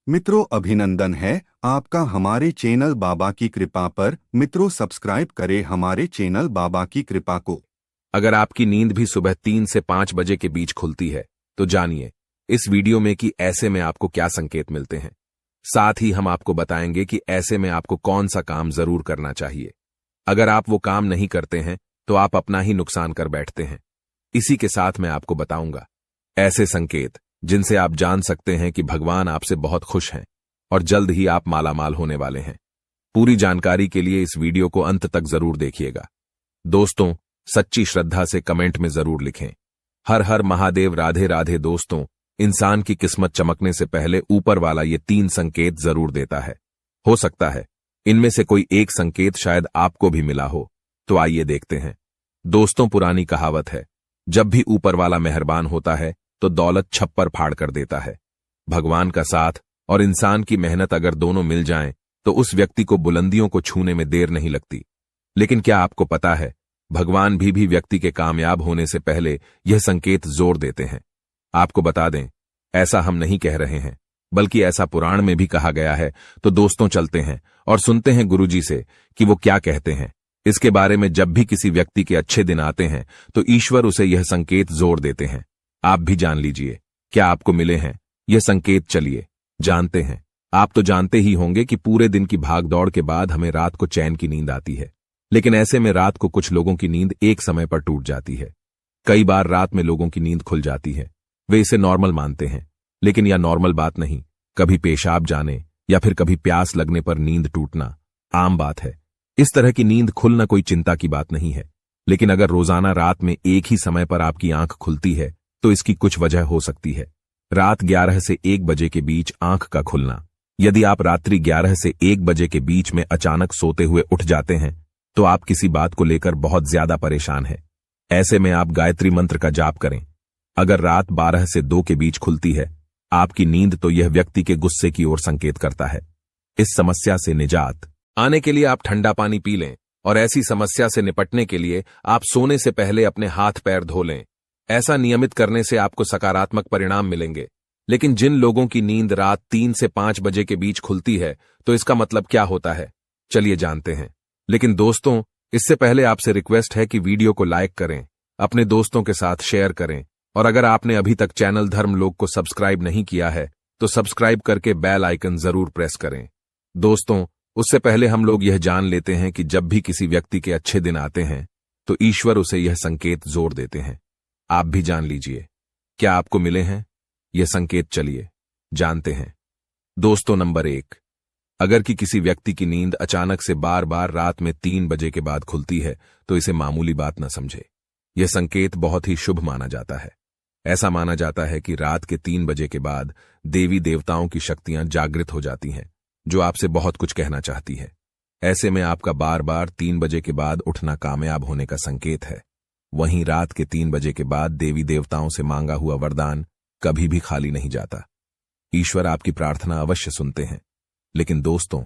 मित्रों, अभिनंदन है आपका हमारे चैनल बाबा की कृपा पर। मित्रों, सब्सक्राइब करें हमारे चैनल बाबा की कृपा को। अगर आपकी नींद भी सुबह 3 से 5 बजे के बीच खुलती है तो जानिए इस वीडियो में कि ऐसे में आपको क्या संकेत मिलते हैं। साथ ही हम आपको बताएंगे कि ऐसे में आपको कौन सा काम जरूर करना चाहिए। अगर आप वो काम नहीं करते हैं तो आप अपना ही नुकसान कर बैठते हैं। इसी के साथ मैं आपको बताऊंगा ऐसे संकेत जिनसे आप जान सकते हैं कि भगवान आपसे बहुत खुश हैं और जल्द ही आप मालामाल होने वाले हैं। पूरी जानकारी के लिए इस वीडियो को अंत तक जरूर देखिएगा। दोस्तों, सच्ची श्रद्धा से कमेंट में जरूर लिखें, हर हर महादेव, राधे राधे। दोस्तों, इंसान की किस्मत चमकने से पहले ऊपर वाला ये 3 संकेत जरूर देता है। हो सकता है इनमें से कोई एक संकेत शायद आपको भी मिला हो, तो आइए देखते हैं। दोस्तों, पुरानी कहावत है, जब भी ऊपर वाला मेहरबान होता है तो दौलत छप्पर फाड़ कर देता है। भगवान का साथ और इंसान की मेहनत अगर दोनों मिल जाएं तो उस व्यक्ति को बुलंदियों को छूने में देर नहीं लगती। लेकिन क्या आपको पता है, भगवान भी व्यक्ति के कामयाब होने से पहले यह संकेत जोर देते हैं। आपको बता दें, ऐसा हम नहीं कह रहे हैं, बल्कि ऐसा पुराण में भी कहा गया है। तो दोस्तों, चलते हैं और सुनते हैं गुरुजी से कि वो क्या कहते हैं इसके बारे में। जब भी किसी व्यक्ति के अच्छे दिन आते हैं तो ईश्वर उसे यह संकेत जोर देते हैं। आप भी जान लीजिए क्या आपको मिले हैं यह संकेत। चलिए जानते हैं। आप तो जानते ही होंगे कि पूरे दिन की भागदौड़ के बाद हमें रात को चैन की नींद आती है, लेकिन ऐसे में रात को कुछ लोगों की नींद एक समय पर टूट जाती है। कई बार रात में लोगों की नींद खुल जाती है। वे इसे नॉर्मल मानते हैं, लेकिन यह नॉर्मल बात नहीं। कभी पेशाब जाने या फिर कभी प्यास लगने पर नींद टूटना आम बात है। इस तरह की नींद खुलना कोई चिंता की बात नहीं है, लेकिन अगर रोजाना रात में एक ही समय पर आपकी आंख खुलती है तो इसकी कुछ वजह हो सकती है। रात 11 से 1 बजे के बीच आंख का खुलना। यदि आप रात्रि 11 से 1 बजे के बीच में अचानक सोते हुए उठ जाते हैं तो आप किसी बात को लेकर बहुत ज्यादा परेशान हैं। ऐसे में आप गायत्री मंत्र का जाप करें। अगर रात 12 से 2 के बीच खुलती है आपकी नींद, तो यह व्यक्ति के गुस्से की ओर संकेत करता है। इस समस्या से निजात आने के लिए आप ठंडा पानी पी लें, और ऐसी समस्या से निपटने के लिए आप सोने से पहले अपने हाथ पैर धो लें। ऐसा नियमित करने से आपको सकारात्मक परिणाम मिलेंगे। लेकिन जिन लोगों की नींद रात 3 से 5 बजे के बीच खुलती है तो इसका मतलब क्या होता है, चलिए जानते हैं। लेकिन दोस्तों, इससे पहले आपसे रिक्वेस्ट है कि वीडियो को लाइक करें, अपने दोस्तों के साथ शेयर करें, और अगर आपने अभी तक चैनल धर्मलोक को सब्सक्राइब नहीं किया है तो सब्सक्राइब करके बेल आइकन जरूर प्रेस करें। दोस्तों, उससे पहले हम लोग यह जान लेते हैं कि जब भी किसी व्यक्ति के अच्छे दिन आते हैं तो ईश्वर उसे यह संकेत जोर देते हैं। आप भी जान लीजिए क्या आपको मिले हैं यह संकेत। चलिए जानते हैं। दोस्तों, नंबर 1, अगर कि किसी व्यक्ति की नींद अचानक से बार बार रात में 3 बजे के बाद खुलती है तो इसे मामूली बात न समझे। यह संकेत बहुत ही शुभ माना जाता है। ऐसा माना जाता है कि रात के 3 बजे के बाद देवी देवताओं की शक्तियां जागृत हो जाती हैं, जो आपसे बहुत कुछ कहना चाहती है। ऐसे में आपका बार बार 3 बजे के बाद उठना कामयाब होने का संकेत है। वहीं रात के 3 बजे के बाद देवी देवताओं से मांगा हुआ वरदान कभी भी खाली नहीं जाता। ईश्वर आपकी प्रार्थना अवश्य सुनते हैं। लेकिन दोस्तों,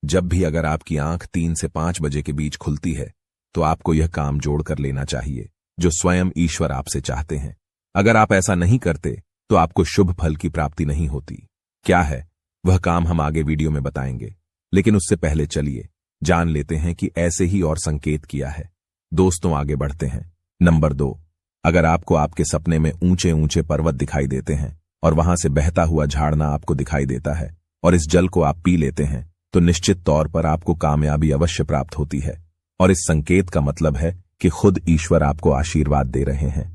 जब भी अगर आपकी आंख 3 से 5 बजे के बीच खुलती है तो आपको यह काम जोड़कर लेना चाहिए जो स्वयं ईश्वर आपसे चाहते हैं। अगर आप ऐसा नहीं करते तो आपको शुभ फल की प्राप्ति नहीं होती। क्या है वह काम हम आगे वीडियो में बताएंगे, लेकिन उससे पहले चलिए जान लेते हैं कि ऐसे ही और संकेत किया है। दोस्तों, आगे बढ़ते हैं। नंबर 2, अगर आपको आपके सपने में ऊंचे ऊंचे पर्वत दिखाई देते हैं और वहां से बहता हुआ झरना आपको दिखाई देता है और इस जल को आप पी लेते हैं तो निश्चित तौर पर आपको कामयाबी अवश्य प्राप्त होती है, और इस संकेत का मतलब है कि खुद ईश्वर आपको आशीर्वाद दे रहे हैं।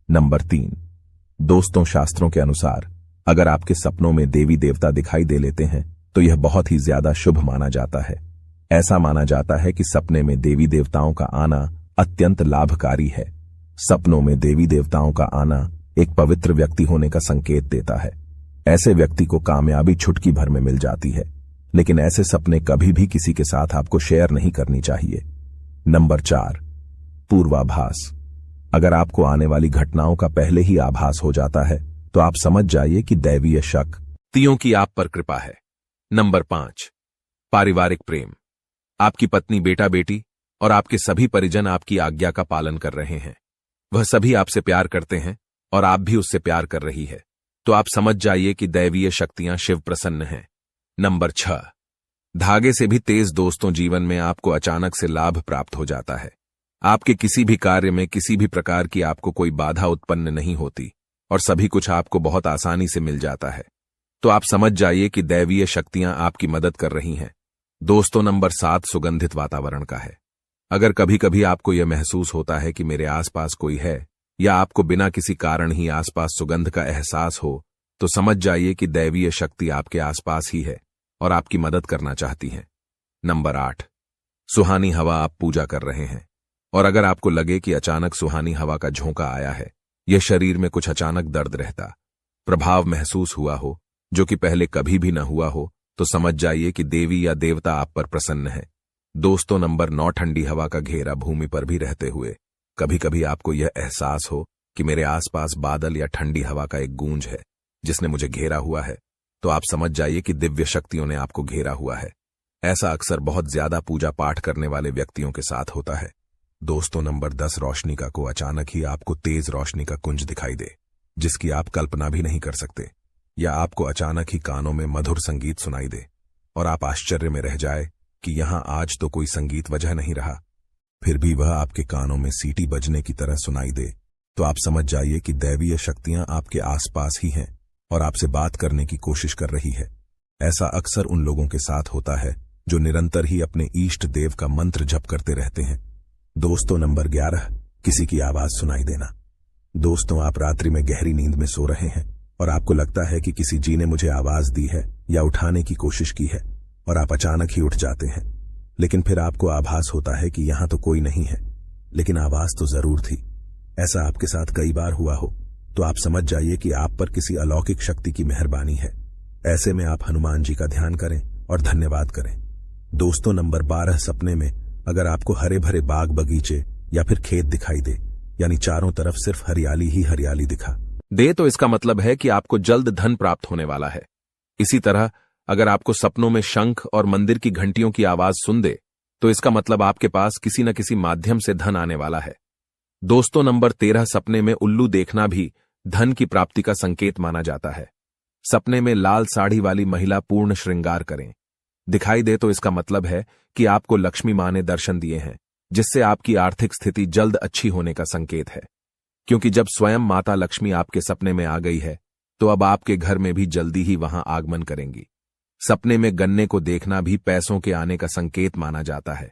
नंबर 3, दोस्तों, शास्त्रों के अनुसार अगर आपके सपनों में देवी देवता दिखाई दे लेते हैं तो यह बहुत ही ज्यादा शुभ माना जाता है। ऐसा माना जाता है कि सपने में देवी देवताओं का आना अत्यंत लाभकारी है। सपनों में देवी देवताओं का आना एक पवित्र व्यक्ति होने का संकेत देता है। ऐसे व्यक्ति को कामयाबी चुटकी भर में मिल जाती है, लेकिन ऐसे सपने कभी भी किसी के साथ आपको शेयर नहीं करनी चाहिए। नंबर 4, पूर्वाभास। अगर आपको आने वाली घटनाओं का पहले ही आभास हो जाता है तो आप समझ जाइए कि दैवीय शक्तियों की आप पर कृपा है। नंबर 5, पारिवारिक प्रेम। आपकी पत्नी, बेटा बेटी और आपके सभी परिजन आपकी आज्ञा का पालन कर रहे हैं। वह सभी आपसे प्यार करते हैं और आप भी उससे प्यार कर रही है। तो आप समझ जाइए कि दैवीय शक्तियां शिव प्रसन्न हैं। नंबर 6, धागे से भी तेज। दोस्तों, जीवन में आपको अचानक से लाभ प्राप्त हो जाता है। आपके किसी भी कार्य में किसी भी प्रकार की आपको कोई बाधा उत्पन्न नहीं होती और सभी कुछ आपको बहुत आसानी से मिल जाता है। तो आप समझ जाइए कि दैवीय शक्तियां आपकी मदद कर रही हैं। दोस्तों, नंबर 7 सुगंधित वातावरण का है। अगर कभी कभी आपको यह महसूस होता है कि मेरे आसपास कोई है, या आपको बिना किसी कारण ही आसपास सुगंध का एहसास हो, तो समझ जाइए कि दैवीय शक्ति आपके आसपास ही है और आपकी मदद करना चाहती है। नंबर 8, सुहानी हवा। आप पूजा कर रहे हैं और अगर आपको लगे कि अचानक सुहानी हवा का झोंका आया है, यह शरीर में कुछ अचानक दर्द रहता प्रभाव महसूस हुआ हो जो कि पहले कभी भी न हुआ हो, तो समझ जाइए कि देवी या देवता आप पर प्रसन्न है। दोस्तों, नंबर 9 ठंडी हवा का घेरा। भूमि पर भी रहते हुए कभी कभी आपको यह एहसास हो कि मेरे आसपास बादल या ठंडी हवा का एक गूंज है जिसने मुझे घेरा हुआ है, तो आप समझ जाइए कि दिव्य शक्तियों ने आपको घेरा हुआ है। ऐसा अक्सर बहुत ज्यादा पूजा पाठ करने वाले व्यक्तियों के साथ होता है। दोस्तों, नंबर 10 रोशनी का। को अचानक ही आपको तेज रोशनी का कुंज दिखाई दे जिसकी आप कल्पना भी नहीं कर सकते, या आपको अचानक ही कानों में मधुर संगीत सुनाई दे और आप आश्चर्य में रह जाए कि यहां आज तो कोई संगीत वजह नहीं रहा, फिर भी वह आपके कानों में सीटी बजने की तरह सुनाई दे, तो आप समझ जाइए कि दैवीय शक्तियां आपके आसपास ही हैं और आपसे बात करने की कोशिश कर रही है। ऐसा अक्सर उन लोगों के साथ होता है जो निरंतर ही अपने इष्ट देव का मंत्र जप करते रहते हैं। दोस्तों, नंबर 11 किसी की आवाज सुनाई देना। दोस्तों, आप रात्रि में गहरी नींद में सो रहे हैं और आपको लगता है कि किसी जी ने मुझे आवाज दी है या उठाने की कोशिश की है, और आप अचानक ही उठ जाते हैं, लेकिन फिर आपको आभास होता है कि यहां तो कोई नहीं है, लेकिन आवाज तो जरूर थी। ऐसा आपके साथ कई बार हुआ हो तो आप समझ जाइए कि आप पर किसी अलौकिक शक्ति की मेहरबानी है। ऐसे में आप हनुमान जी का ध्यान करें और धन्यवाद करें। दोस्तों, नंबर 12 सपने में अगर आपको हरे भरे बाग बगीचे या फिर खेत दिखाई दे, यानी चारों तरफ सिर्फ हरियाली ही हरियाली दिखा दे, तो इसका मतलब है कि आपको जल्द धन प्राप्त होने वाला है। इसी तरह अगर आपको सपनों में शंख और मंदिर की घंटियों की आवाज सुन दे, तो इसका मतलब आपके पास किसी न किसी माध्यम से धन आने वाला है। दोस्तों, नंबर 13 सपने में उल्लू देखना भी धन की प्राप्ति का संकेत माना जाता है। सपने में लाल साड़ी वाली महिला पूर्ण श्रृंगार करें दिखाई दे, तो इसका मतलब है कि आपको लक्ष्मी मां ने दर्शन दिए हैं, जिससे आपकी आर्थिक स्थिति जल्द अच्छी होने का संकेत है। क्योंकि जब स्वयं माता लक्ष्मी आपके सपने में आ गई है, तो अब आपके घर में भी जल्दी ही वहां आगमन करेंगी। सपने में गन्ने को देखना भी पैसों के आने का संकेत माना जाता है।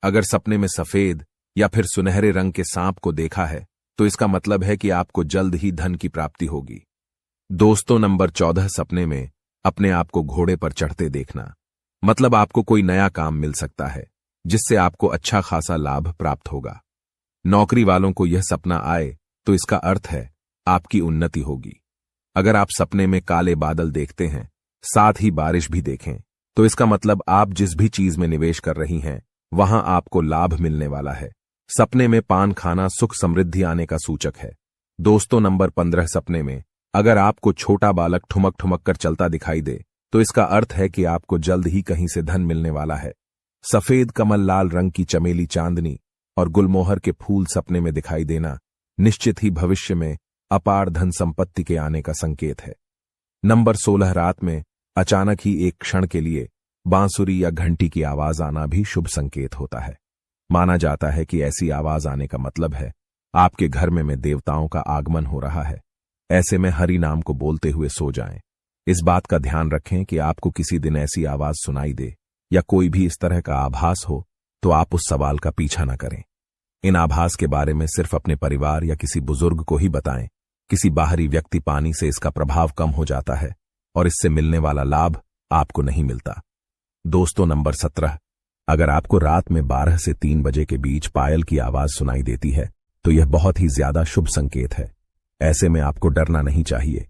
अगर सपने में सफेद या फिर सुनहरे रंग के सांप को देखा है, तो इसका मतलब है कि आपको जल्द ही धन की प्राप्ति होगी। दोस्तों, नंबर 14 सपने में अपने आप को घोड़े पर चढ़ते देखना, मतलब आपको कोई नया काम मिल सकता है जिससे आपको अच्छा खासा लाभ प्राप्त होगा। नौकरी वालों को यह सपना आए तो इसका अर्थ है आपकी उन्नति होगी। अगर आप सपने में काले बादल देखते हैं, साथ ही बारिश भी देखें, तो इसका मतलब आप जिस भी चीज में निवेश कर रही हैं वहां आपको लाभ मिलने वाला है। सपने में पान खाना सुख समृद्धि आने का सूचक है। दोस्तों, नंबर 15 सपने में अगर आपको छोटा बालक ठुमक ठुमक कर चलता दिखाई दे, तो इसका अर्थ है कि आपको जल्द ही कहीं से धन मिलने वाला है। सफेद कमल, लाल रंग की चमेली, चांदनी और गुलमोहर के फूल सपने में दिखाई देना निश्चित ही भविष्य में अपार धन संपत्ति के आने का संकेत है। नंबर 16 रात में अचानक ही एक क्षण के लिए बांसुरी या घंटी की आवाज आना भी शुभ संकेत होता है। माना जाता है कि ऐसी आवाज आने का मतलब है आपके घर में देवताओं का आगमन हो रहा है। ऐसे में हरि नाम को बोलते हुए सो जाएं। इस बात का ध्यान रखें कि आपको किसी दिन ऐसी आवाज सुनाई दे या कोई भी इस तरह का आभास हो, तो आप उस सवाल का पीछा न करें। इन आभास के बारे में सिर्फ अपने परिवार या किसी बुजुर्ग को ही बताएं। किसी बाहरी व्यक्ति पानी से इसका प्रभाव कम हो जाता है और इससे मिलने वाला लाभ आपको नहीं मिलता। दोस्तों, नंबर 17 अगर आपको रात में 12 से 3 बजे के बीच पायल की आवाज सुनाई देती है, तो यह बहुत ही ज्यादा शुभ संकेत है। ऐसे में आपको डरना नहीं चाहिए।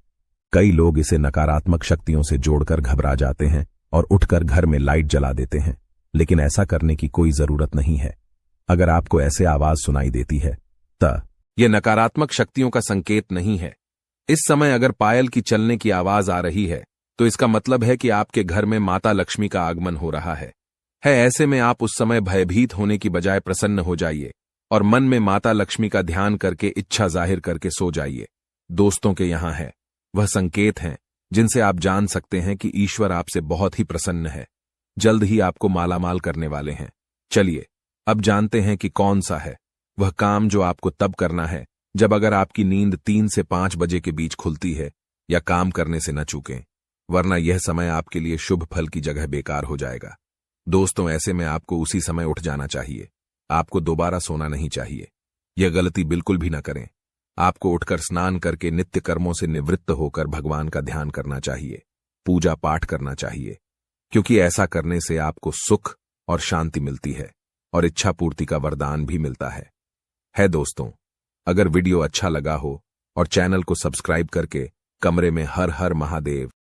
कई लोग इसे नकारात्मक शक्तियों से जोड़कर घबरा जाते हैं और उठकर घर में लाइट जला देते हैं, लेकिन ऐसा करने की कोई जरूरत नहीं है। अगर आपको ऐसे आवाज सुनाई देती है तो यह नकारात्मक शक्तियों का संकेत नहीं है। इस समय अगर पायल की चलने की आवाज आ रही है, तो इसका मतलब है कि आपके घर में माता लक्ष्मी का आगमन हो रहा है। ऐसे में आप उस समय भयभीत होने की बजाय प्रसन्न हो जाइए और मन में माता लक्ष्मी का ध्यान करके इच्छा जाहिर करके सो जाइए। दोस्तों के यहाँ है वह संकेत हैं जिनसे आप जान सकते हैं कि ईश्वर आपसे बहुत ही प्रसन्न है, जल्द ही आपको मालामाल करने वाले हैं। चलिए अब जानते हैं कि कौन सा है वह काम जो आपको तब करना है जब अगर आपकी नींद 3 से 5 बजे के बीच खुलती है या काम करने से न चूकें, वरना यह समय आपके लिए शुभ फल की जगह बेकार हो जाएगा। दोस्तों, ऐसे में आपको उसी समय उठ जाना चाहिए। आपको दोबारा सोना नहीं चाहिए। यह गलती बिल्कुल भी न करें। आपको उठकर स्नान करके नित्य कर्मों से निवृत्त होकर भगवान का ध्यान करना चाहिए, पूजा पाठ करना चाहिए, क्योंकि ऐसा करने से आपको सुख और शांति मिलती है और इच्छा पूर्ति का वरदान भी मिलता है दोस्तों, अगर वीडियो अच्छा लगा हो और चैनल को सब्सक्राइब करके कमरे में हर हर महादेव